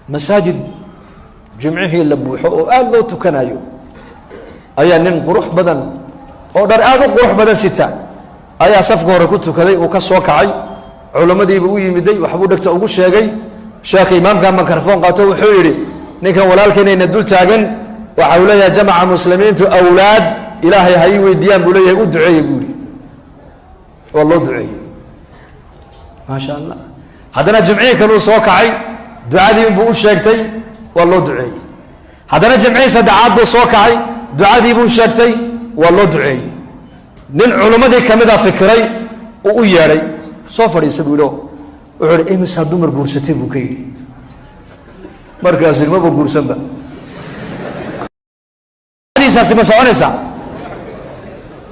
مساجد جمعه لبوحه وقال له تكنايو أيا نين قروح بدن أو در آذو قروح بدن ستة أيا صفقه ركوتو كذي وكسوا كعي علماء دي بقوي مدي وحبودك تأوجش يا جاي شيخ إمام كان مكرفون قاتو حيري نيكا ولكن يندل تاجن وحولها جمع مسلمين تو أولاد إلهي هاي ويديان بوليه ودعي يقولي والله دعي ما شاء الله هذانا جمعيه كانوا سوكعي دعادي بو شيكتي والله دعي هذانا جمعيه سدعاد بو سوكعي دعادي بو شيكتي والله دعي نين علماء كمدا فكري او ياري سو فريسبيلو وحور امس دمر غورستي بو كيدي markaas ilmo buu guursanba hadiisaasi ma soconaysa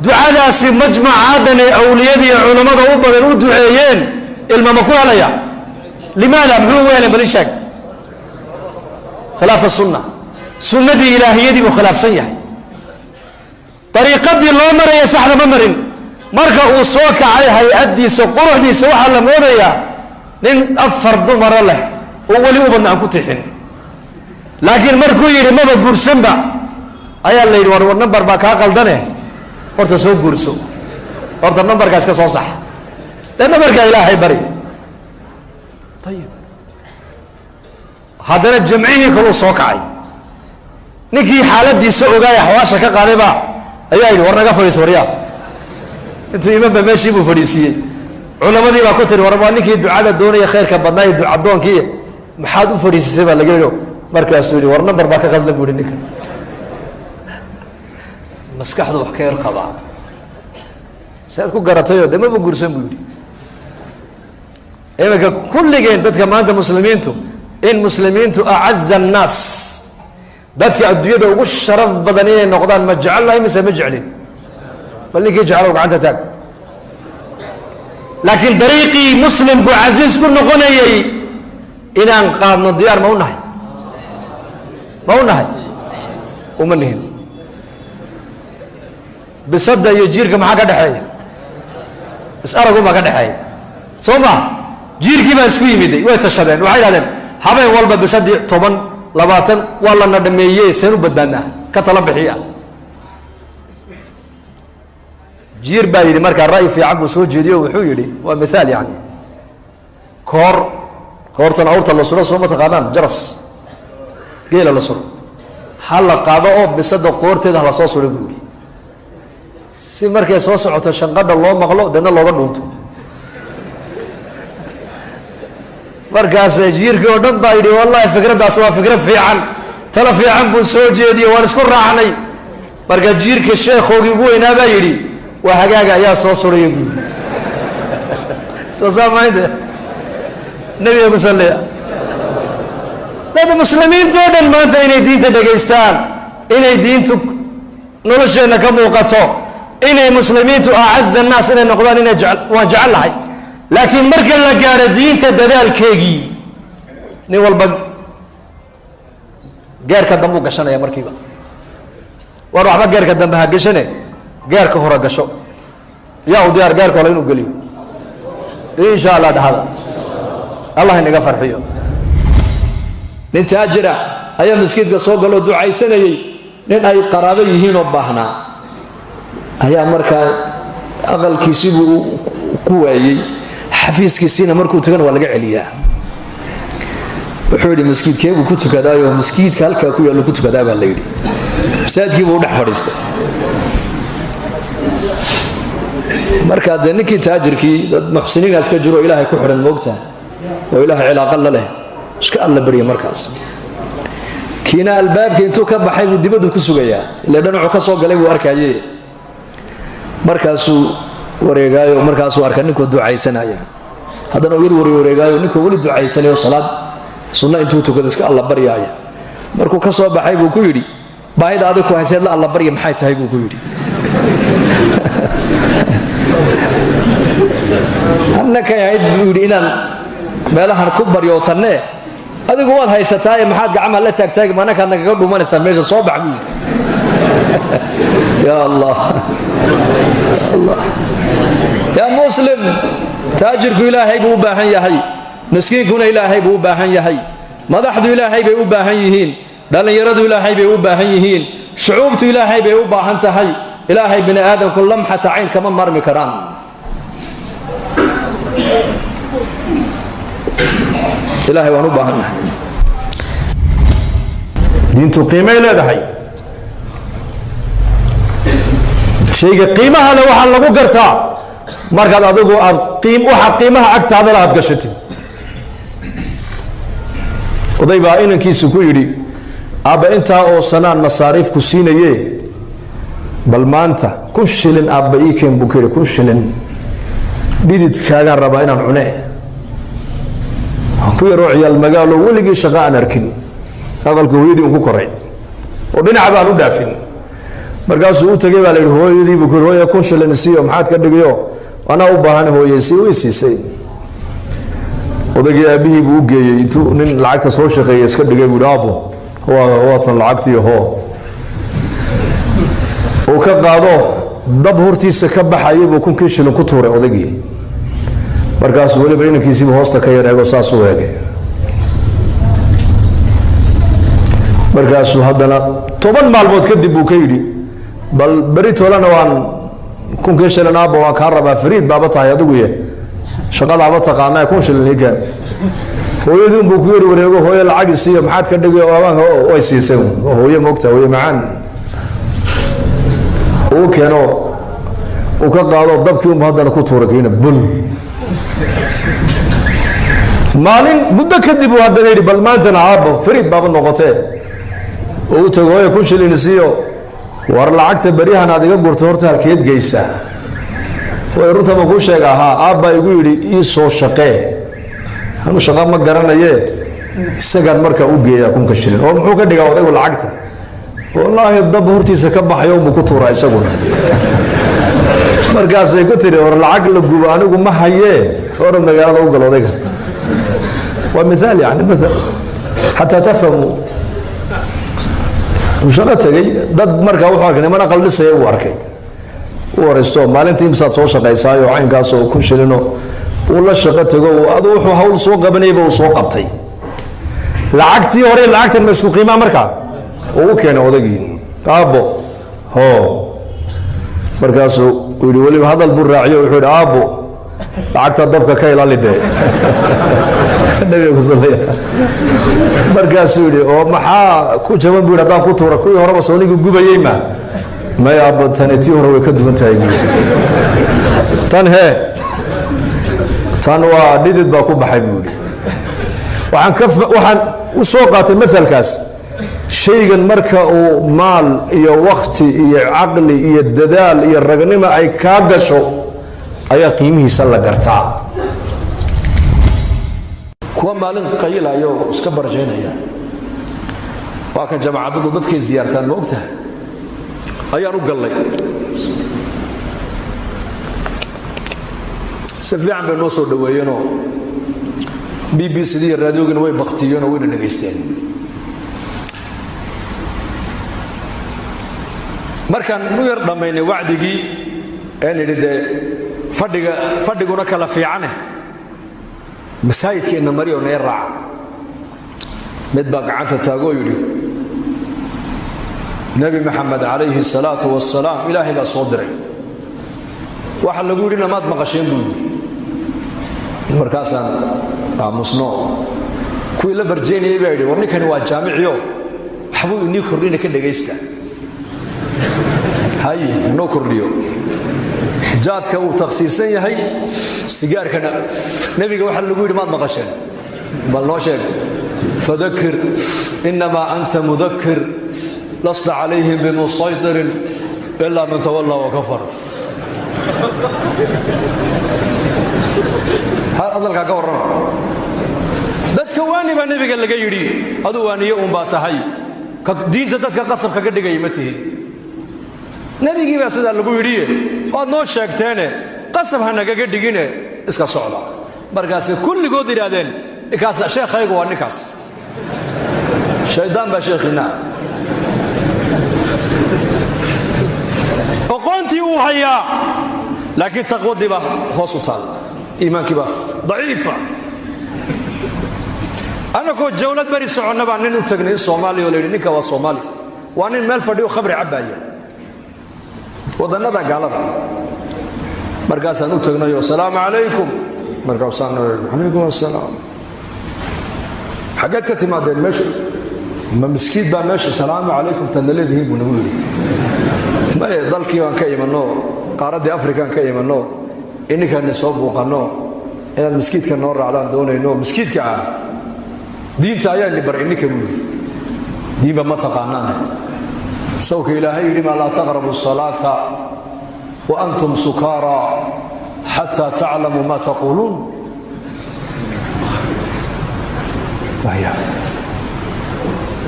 ducadaasi majmacaadan ee awliyadii culimada u badan u duceeyeen ilma ma ku helaya limaada muxuu weelay bal sheeg khilaaf sunna sunnadii ilaahiyadii buu khilaafsan yahay dariiqadii loo maray saxda ma marin marka uu soo kacay hay'adiisa quruxdiisa waxa la moodayaa nin afar dumar leh oo wali u badnaan ku tixin laakiin markuu yiri maba guursanba ayaa la yiri war number ba ka qaldane horta soo guurso horta numberkaas ka soo sax numberka ilaahay bari tayib hadana jamcihi kale soo kacay ninkii xaaladiisa ogaay xawaasha ka qaadayba ayaa yiri war naga fariis wariyaa intuu imaam meeshii buu fariisiyay culamadii baa ku tiri war waa ninkii ducada doonaya khayrka badnaa duca doonkii maxaad u fariisisay baa laga yiri markaasuu yiri war number ba ka qaldan buu ninka maskaxdu wax ka yar qaba saad ku garatayo dama bu guursan buu yiri eega kulligeen dadka maanta muslimiintu in muslimiintu a'azza an-nas dadka adduunyada ugu sharaf badan inay noqdaan ma jecelahay mise ma jeclin balki jecelo gacanta taag laakiin dariiqii muslimku aziz ku noqonayay inaan qaadno diyaar ma unahay uma nihin bisada iyo jiirka maxaa ka dhaxeeya is-aragu ma ka dhaxeeya soo ma jiirkii baa isku yimiday way tashadeen waxay yidhahdeen habeen walba bisadii 10 20 waa la nadhameeyey seen u badbaadnaa ka tala bixiya jiir baa yidhi markaa ra'yi fiican buu soo jeediyo wuxuu yidhi waa mithaal yani koortan awrta la suro soo ma taqaanaan jaras geela la suro hal la qaado oo bisada qoorteeda la soo suro buu si markay soo socoto shanqadha loo maqlo dadna looga dhuunto markaas jiirkii oo dhan baa yidhi wallahi fikradaas waa fikrad fiican tala fiican buu soo jeediyey waan isku raacnay marka jiirka sheekhoogii ugu weynaa baa yidhi waa hagaaga ayaa soo suraya buu soo saamaynta nabiga musalliya dad muslimiinta oo dhan maanta inay diinta dhageystaan inay diintu nolosheena ka muuqato inay muslimiintu a'azza an-nas inay noqdaan inay waan jecelahay laakiin marka la gaaro diinta dadaalkeegii nin walba gaarka dambu gashanaya markiiba war waxba gaarka dambe ha gashane gaarka hore gasho yaa u diyaar gaarka hore inuu geliyo insha Allah dhahada Allah inaga farxiyo nin taajira ayaa miskiidka soo galo ducaysanayay nin ay qaraabo yihiin oo baahnaa ayaa markaa aqalkiisii buu ku waayay xafiiskiisina markuu tagana waa laga celiyaa wuxuu yidhi miskiidkeebu ku tukadaayo miskiidka halkaa ku yaalo ku tukadaa baa la yidhi masaajidkii buu dhex fadhiistay markaa dee ninkii taajirkii dad muxsiniinaas ka jiro ilaahay ku xidhan moogtahay oo ilaahay cilaaqa la leh iska alla barya markaas kiina albaabka intuu ka baxay buu dibaddu ku sugayaa ilaa dhinacu ka soo galay buu arkayay markaasuu wareegaayo markaasuu arka ninkuu ducaysanaya haddana uu wareegaayo ninkuu wali ducaysanayo salaad sunna intuu tukado iska alla baryaaya markuu ka soo baxay buu ku yidhi baahida adigu ku hayseed la alla barya maxay tahay buu ku yidhi annaka yahayd buu yidhi inaan meelahan ku baryootanne adigu waad haysataa ee maxaad gacmaha la taagtaagi maanakaad nagaga dhumanaysaa meesha soo bax buu ya allah ya muslim taajirku ilaahay buu u baahan yahay miskiinkuna ilaahay buu u baahan yahay madaxdu ilaahay bay u baahan yihiin dhallinyaradu ilaahay bay u baahan yihiin shucuubtu ilaahay bay u baahan tahay ilaahay bini aadamku lamxata cayn kama marmi karaan ilaahay waan u baahannahay diintu qiimay leedahay shayga qiimaha leh waxaa lagu gartaa markaad adigu aad waxa qiimaha agtaadana aad gashatid oday baa inankiisu ku yidhi aabba intaa oo sanaan masaariif ku siinaye bal maanta 1,000 shilin aabba ii keen buu ku yidhi 1,000 shilin dhididkaagaan rabaa inaan cune ku yaroo ciyaal magaalo weligii shaqo aan arkin aqalka hooyadii ku koray oo dhinaca baan u dhaafin markaasuu u tagay baa la yidhi hooyadii buu ku yidhi hooya 1,000 shilin siiyo maxaad ka dhigayo anaa u baahan hooyaysi way siisay odaygii aabihii buu u geeyey intuu nin lacagta soo shaqeeyay iska dhigay buu aabbo waatan lacagtii hoo uu ka qaado dab hortiisa ka baxayay buu 1,000 shilin ku tuuray odaygii markaasuu weliba inankiisiiba hoosta ka yar eego saasuu eegay markaasuu haddana 10 maalmood kadib buu ka yidhi bal beri toolana waan 1,000 shilin aabba waan kaa rabaa fariid baaba tahay adigu ye shaqadaaba taqaanaa 1,000 shilin ii keen hooyadun buu ku yar wareego hooyo lacag siiyo maxaad ka dhigay oo way siisay hooyo moogta hooyo macaan uu keeno uu ka qaado dabkii uu haddana ku tuuray kiina bul maalin muddo kadib uu haddana yidhi bal maantana aabbo fariid baaba noqotee uu tago hooyo 1,000 shilin siiyo war lacagta beriyahan aad iga gurto horta halkeed geysaa way runta ma kuu sheega ahaa aabba igu yidhi ii soo shaqee anu shaqa ma garanaye isagaan markaa u geeyaa 1,000 shilin oo muxuu ka dhigaa odaygu lacagta wallaahi dab hortiisa ka baxayo buu ku tuuraa isaguna markaasay ku tiri war lacag la gubo anigu ma hayee hore magaalada u galo odayga waa mithaal yani mithaal xataa tafhamu shaqo tagay dad markaa wuxuu arkay niman aqal dhisaya uu arkay u waraysto maalintii imsaad soo shaqaysaayo caynkaasoo 1,000 shilino uu la shaqo tago adu wuxuu hawl soo qabanayba uu soo qabtay lacagtii hore lacagtan ma isku qiimaa markaa uu keenay odaygii aabbo hoo markaasuu yidhi weliba hadal buu raaciyo wuxuu yidhi aabbo lacagta dabka ka ilaali dee nabiga ku sallaya markaasuu yidhi oo maxaa ku jaban buu yidhi haddaan ku tuura kuwii horeba soonigii gubayey ma may aabbo tani tii hore way ka duwan tahay tan hee tan waa dhidid baa ku baxay buu yidhi waxaan u soo qaatay maalkaas shaygan marka uu maal iyo wakti iyo caqli iyo dadaal iyo ragnimo ay kaa gasho ayaa qiimihiisa la gartaa kuwa maalin qayilayo iska barjeynaya waa kan jamaacadadu dadkay ziyaartaan ma ogtahay ayaan u gallay si fiican bay noo soo dhaweeyeenoo BBC iyo raadiyoogina way baktiyeenoo wayna dhegaysteen markaan u yar dhammaynay wacdigii een idhi dee fadhiguna kala fiicane masaajidkeenna mariyo nee raaca mid baa gacanta taagoo yidhi nebi maxamed calayhi salaatu wasalaam ilaahay baa soo diray waxa lagu yidhi namaad maqasheen buu yidhi markaasaan aamusno kuwii la barjeynayay baa yidhi war ninkani waa jaamiciyo waxbuu inii kordhina ka dhegaysta haye inoo kordhiyo jaadka uu takhsiisan yahay sigaarkana nebiga waxa lagu yidhi maad maqasheen bal noo sheeg fadakir inamaa anta mudakir lasta calayhim bimusaytirin ilaa man tawallaa wakafar hadalkaa ka warrama dadka waani baa nebiga laga yidhi aduu waaniye uun baa tahay ka diinta dadka qasabka ka dhigaya ma tihin nebigii baa sidaa lagu yidhiye waad noo sheegteene qasab ha nagaga dhigine iska socda markaasay kulligood yidhaahdeen ninkaas sheekhaygu waa ninkaas shaydaan baa sheekhiina oqoontii uu hayaa laakiin taqwadii baa hoos u taalla iimaankii baa daciifa annagoo jawlad bari soconna baan nin u tagnay Soomaaliya oo la yidhi ninka waa Soomaali waa nin meel fadhiyo khamri cabaya wadannada gaalada markaasaan u tagnay assalaamu calaykum markaasaan calaykum assalaam xageed ka timaadeen meesha ma miskiid baa meesha salaamu calaykum tanaleedihiin buu nagu yidhi maye dalkii baan ka imanno qaaraddii afrikaan ka imanno ininkaani soo buuqanno inaad miskiidka noo raacdaan doonayno miskiidka ah diinta ayaa ni bar ininka buu yidhi diinba ma taqaanaan sawka ilaahay yidhi maa laa taqrabu salaata wa antum sukaara xataa taclamuu maa taquuluun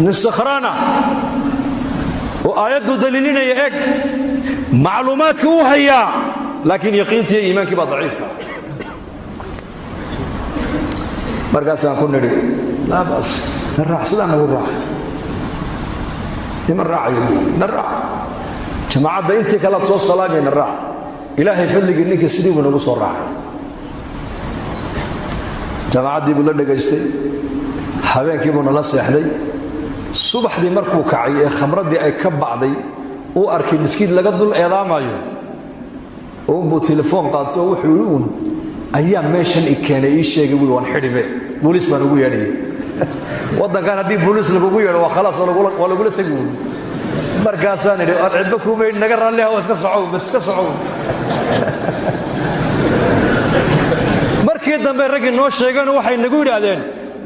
nisakhraana oo aayaddu daliilinaya eg macluumaadka uu hayaa laakiin yaqiintii iyo iimaankii baa daciifa markaasaan ku nidhi laa baas na raac sidaa nagu raac ima raacayo na raac jamaacadda intii kalead soo salaamay na raac ilaahay fadligii ninka sidii buu nagu soo raacay jamaacaddii buu la dhegaystay habeenkii buu nala seexday subaxdii markuu kacay ee khamraddii ay ka bacday uu arkay miskiid laga dul eedaamayo uunbuu telefoon qaatay oo wuxuu yidhi uun ayaa meeshan i keenay ii sheegay buui waan xidhibe booliis baan ugu yeedhayay waddankan haddii booliis lagugu yeedho waa khalaas waa lagula tegi uun markaasaan idhi aan cidba kuuma yidhi naga raalliha waa iska socow bas iska socow markii dambe raggii noo sheegeen waxay nagu yidhaahdeen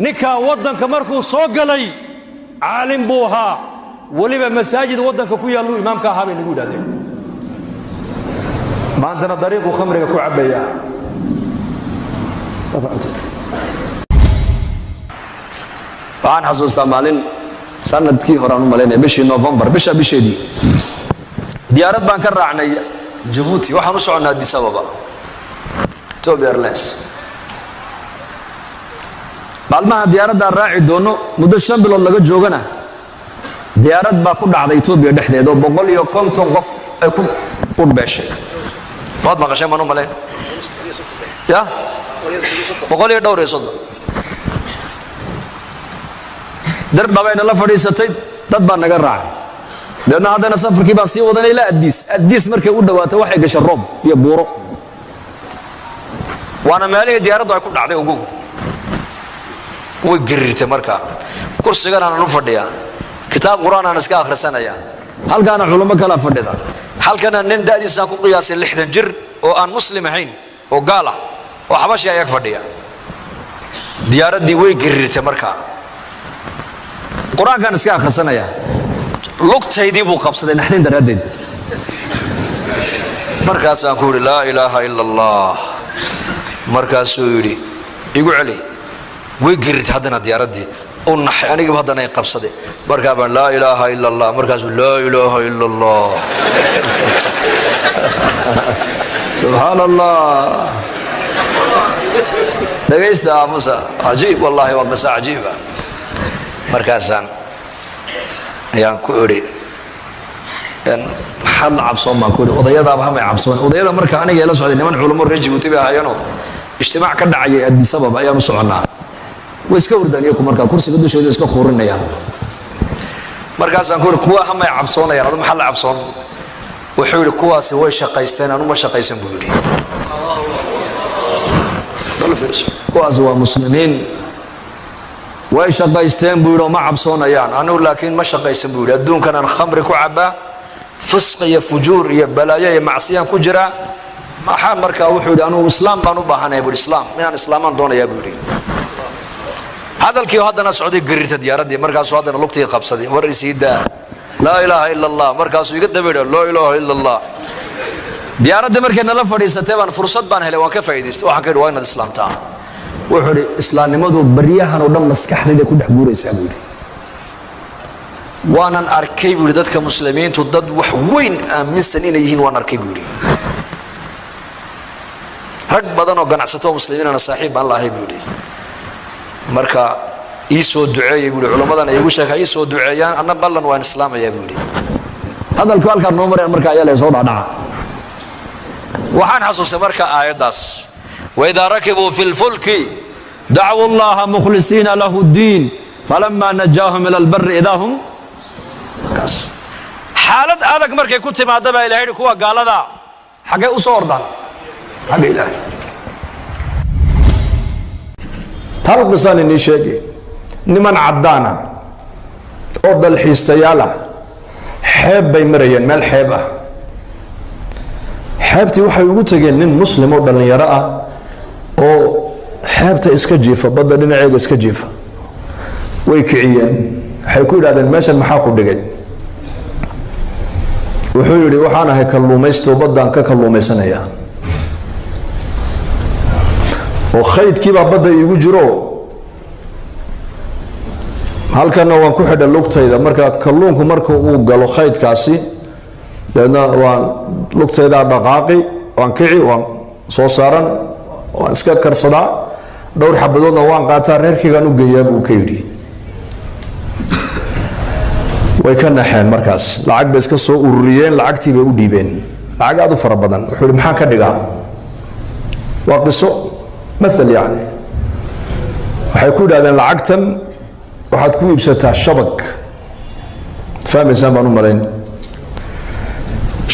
ninkaa waddanka markuu soo galay caalim buu ahaa weliba masaajid waddanka ku yaalluu imaamka ahaa bay nagu yidhahdeen maantana dariiquu khamriga ku cabbayaa waxaan xasuustaa maalin sanadkii horaan u malaynaya bishii November bisheedii diyaarad baan ka raacnay Djibouti waxaan u soconnaa Addis Ababa Ethiopia Airlines maalmaha diyaaradda raaci doono muddo 5 bilood laga joogana diyaarad baa ku dhacday Ethiopia dhexdeeda 150 qof ay ku beeshay waad maqashay ma malayn ya 130 dar dhabayna la fadhiisatay dad baa naga raacay dadna hadana safarkii baa sii wadanay ilaa Addis markay u dhawaato waxay gashay roob iyo buuro waana meelihii diyaaraddu ay ku dhacday ugu way girirtay markaa kursigan aan u fadhiyaa kitaab quraan aan iska akhrisanaya halkaana culimo kala fadhida halkana nin daadiisa ku qiyaasay 60 jir oo aan muslim ahayn oo gaal ah oo xabashi ay fadhiya diyaaradii way girirtay markaa quraankan iska akhrisanaya lugtaydii buu qabsaday naxdin daraadeed markaas aan ku yiri laa ilaaha illa allah markaas uu yiri igu celi way girirtay hadana diyaaradii oo naxay aniga hadana ay qabsaday markaa baan laa ilaaha illa allah markaas laa ilaaha illa allah subhanallah dhageysta musa ajiib wallahi waa qisa ajiiba markaasaan ayaan ku iri maxaad la cabsoon baan ku iri odayadaaba hamay cabsoon odayada marka aniga la socday niman culimo reer Djibouti bay ahaayeenoo ijtimaac ka dhacay Addis Ababa ayaan u soconaa way iska hurdaniyo ku markaa kursiga dusheeda iska quurinayaan markaasaan ku iri kuwa hamay cabsoonayaan adoo maxaa la cabsoon wuxuu yiri kuwaasi way shaqaysteen anu ma shaqaysan buu yiri kuwaasi waa muslimiin way shaqaysteen buu yiri ma cabsoonayaan anu laakiin ma shaqaysan buu yiri adduunkan aan khamri ku cabaa fisq iyo fujuur iyo balaayo iyo macsiyaan ku jira maxaa markaa wuxuu yiri anu islaam baan u baahanahay buu islaam inaan islaamaan doonayaa buu yiri hadalkii haddana socday girirta diyaaradii markaas haddana lugtii qabsaday war isiida laa ilaaha illa allah markaas iga dabeeyo laa ilaaha illa allah diyaaradii markay nala fadhiisatay baan fursad baan helay waan ka faa'iideystay waxaan ka yiri waa inaad islaamtaa wuxuu yiri islaamnimadu bariyahan oo dhan maskaxdayda ku dhex guuraysaa buu yiri waanan arkay buu yiri dadka muslimiintu dad wax weyn aaminsan inay yihiin waan arkay buu yiri rag badan oo ganacsato muslimiinana saaxiib aan lahayn buu yiri marka ii soo duceeyay buu yiri culimadana igu sheegay ii soo duceeyaan anna ballan waan islaamaya buu yiri hadalku halka noo mareen marka ayaa la soo dhaadhaca waxaan xasuustay marka aayadaas وإذا ركبوا في الفلك dacwu llaha mukhlisiina lahu ddiin falama najaahum ila albari idaa hum xaalad adag markay ku timaada baa ilahay yidhi kuwa gaalada xaggay u soo ordaan xagga ilaahay. tal qisaan inii sheegi niman caddaana oo dalxiistayaal ah xeeb bay marayeen, meel xeeb ah. xeebtii waxay ugu tegeen nin muslim oo dhallinyaro ah oo xeebta iska jiifa, badda dhinaceega iska jiifa. way kiciyeen, waxay ku yidhahdeen meeshan maxaa ku dhigay? wuxuu yidhi waxaan ahay kalluumaysto, baddaan ka kalluumaysanayaa oo khaydkiibaa badda iigu jiro, halkana waan ku xidha lugtayda. marka kalluunku marka uu galo khaydkaasi, dabeedna waan lugtaydaa dhaqaaqi, waan kici, waan soo saaran, waan iska karsadaa, dhowr xabadoodna waan qaataa, reerkaygaan u geeyaa buu ka yidhi. way ka naxeen markaas, lacag bay iska soo ururiyeen, lacagtii bay u dhiibeen, lacag aad u fara badan. wuxuu yidhi maxaan ka dhigaa? waa qiso maal yani. waxay ku yidhahdeen lacagtan waxaad ku iibsataa shabag, fahmaysaan baan u malayn.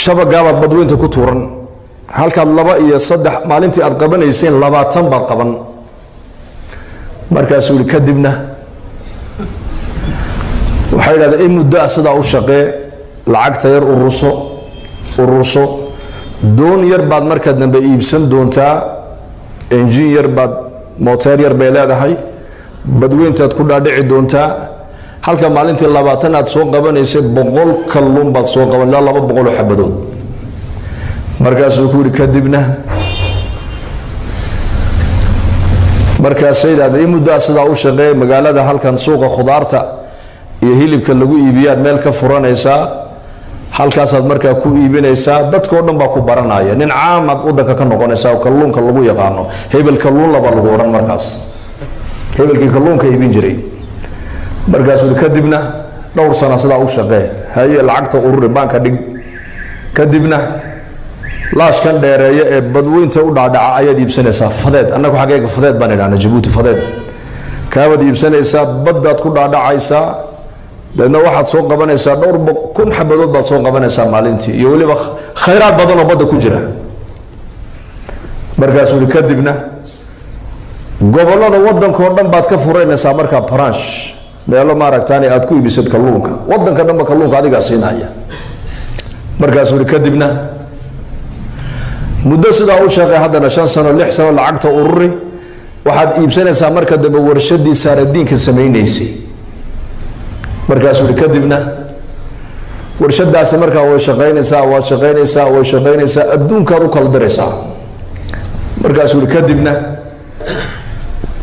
shabagaabaad badweynta ku tuuran, halkaad 2 iyo 3 maalintii aad qabanayseen 20 baad qaban. markaasuu yidhi kadibna waxay yidhahdeen in muddo ah sidaa u shaqee, lacagta yar ururso, doon yar baad marka dambe iibsan doontaa, enjin yar baad, mooteer yar bay leedahay, badweyntaad ku dhaadhici doontaa. halka maalintii 20 aad soo qabanaysay 100 kalluun baad soo qaban, ilaa 200 oo xabadood. markaasuu ku yidhi kadibna, markaasay yidhahdeen in muddo ah sidaa u shaqee, magaalada halkan suuqa khudaarta iyo hilibka lagu iibiyaad meel ka furanaysaa, halkaasaad markaa ku iibinaysaa, dadkao dhan baa ku baranaya, nin caamaad wadanka ka noqonaysaa oo kalluunka lagu yaqaano. hebel kalluun labaa lagu odhan markaas, hebelkii kalluunka iibin jiray. markaasuu kadibna dhowr sana sidaa u shaqee, haye lacagta ururi, baanka dhig, kadibna laashkan dheereeya ee badweynta u dhaadhaca ayaad iibsanaysaa. fadeed, annagu xaggeega fadeed baan idhahna, jabuuti fadeed. kaabaad iibsanaysaa, baddaad ku dhaadhacaysaa, dabeedna waxaad soo qabanaysaa dhowr 1,000 xabadood baad soo qabanaysaa maalintii, iyo weliba khayraad badan oo badda ku jira. markaasuu yidhi kadibna gobollada waddankao dhan baad ka furanaysaa markaa branch, meelo maaragtaani aad ku iibisad kalluunka, waddanka dhanba kalluunka adigaa siinaya. markaasuu yidhi kadibna muddo sidaa u shaqee, haddana 5 sano 6 sano lacagta ururi, waxaad iibsanaysaa marka dambe warshadii saaradiinka samaynaysay. markaasuu yidhi kadibna warshadaasi markaa way shaqaynaysaa, waad shaqaynaysaa, way shaqaynaysaa, adduunkaad u kala diraysaa. markaasuu yidhi kadibna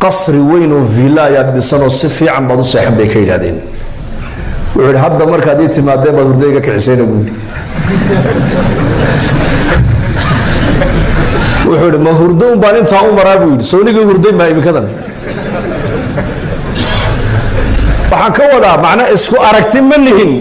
qasri weyn oo villa ayaad dhisanoo si fiican baad u seexan bay ka yidhahdeen. wuxuu yidhi hadda markaad ii timaadeen baad hurdayga kicisayna buu yidhi. wuxuu yidhi ma hurdo un baan intaa u maraa buu yidhi, sownigii hurdayn baa imikadan. waxaan ka wadaa macna isku aragti ma lihin.